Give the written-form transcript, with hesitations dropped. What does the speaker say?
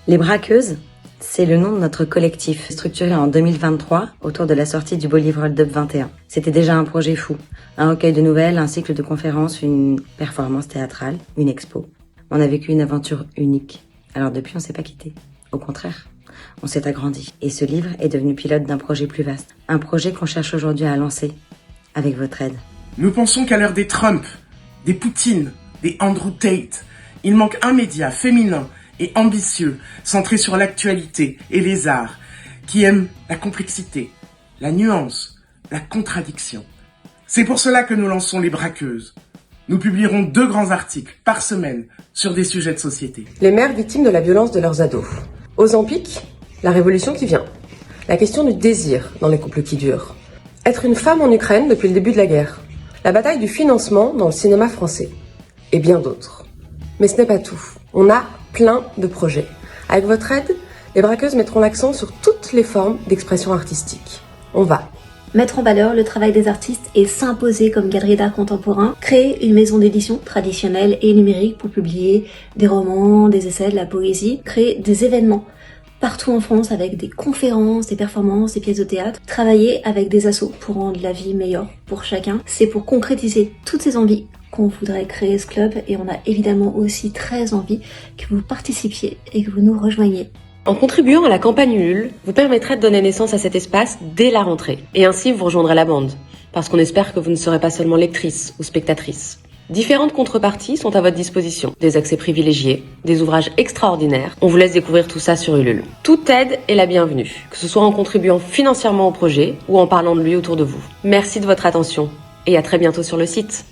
Les Braqueuses, c'est le nom de notre collectif, structuré en 2023 autour de la sortie du beau livre Hold Up 21. C'était déjà un projet fou, un recueil de nouvelles, un cycle de conférences, une performance théâtrale, une expo. On a vécu une aventure unique, alors depuis on s'est pas quitté. Au contraire, on s'est agrandi. Et ce livre est devenu pilote d'un projet plus vaste, un projet qu'on cherche aujourd'hui à lancer, avec votre aide. Nous pensons qu'à l'heure des Trump, des Poutine, des Andrew Tate, il manque un média féminin et ambitieux, centré sur l'actualité et les arts, qui aime la complexité, la nuance, la contradiction. C'est pour cela que nous lançons Les Braqueuses. Nous publierons 2 grands articles par semaine sur des sujets de société. Les mères victimes de la violence de leurs ados. Ozempic, la révolution qui vient. La question du désir dans les couples qui durent. Être une femme en Ukraine depuis le début de la guerre. La bataille du financement dans le cinéma français. Et bien d'autres. Mais ce n'est pas tout. On a plein de projets. Avec votre aide, les Braqueuses mettront l'accent sur toutes les formes d'expression artistique. On va mettre en valeur le travail des artistes et s'imposer comme galerie d'art contemporain, créer une maison d'édition traditionnelle et numérique pour publier des romans, des essais, de la poésie, créer des événements partout en France avec des conférences, des performances, des pièces de théâtre, travailler avec des assos pour rendre la vie meilleure pour chacun. C'est pour concrétiser toutes ces envies qu'on voudrait créer ce club et on a évidemment aussi très envie que vous participiez et que vous nous rejoigniez. En contribuant à la campagne Ulule, vous permettrez de donner naissance à cet espace dès la rentrée. Et ainsi, vous rejoindrez la bande. Parce qu'on espère que vous ne serez pas seulement lectrice ou spectatrice. Différentes contreparties sont à votre disposition. Des accès privilégiés, des ouvrages extraordinaires. On vous laisse découvrir tout ça sur Ulule. Toute aide est la bienvenue, que ce soit en contribuant financièrement au projet ou en parlant de lui autour de vous. Merci de votre attention et à très bientôt sur le site.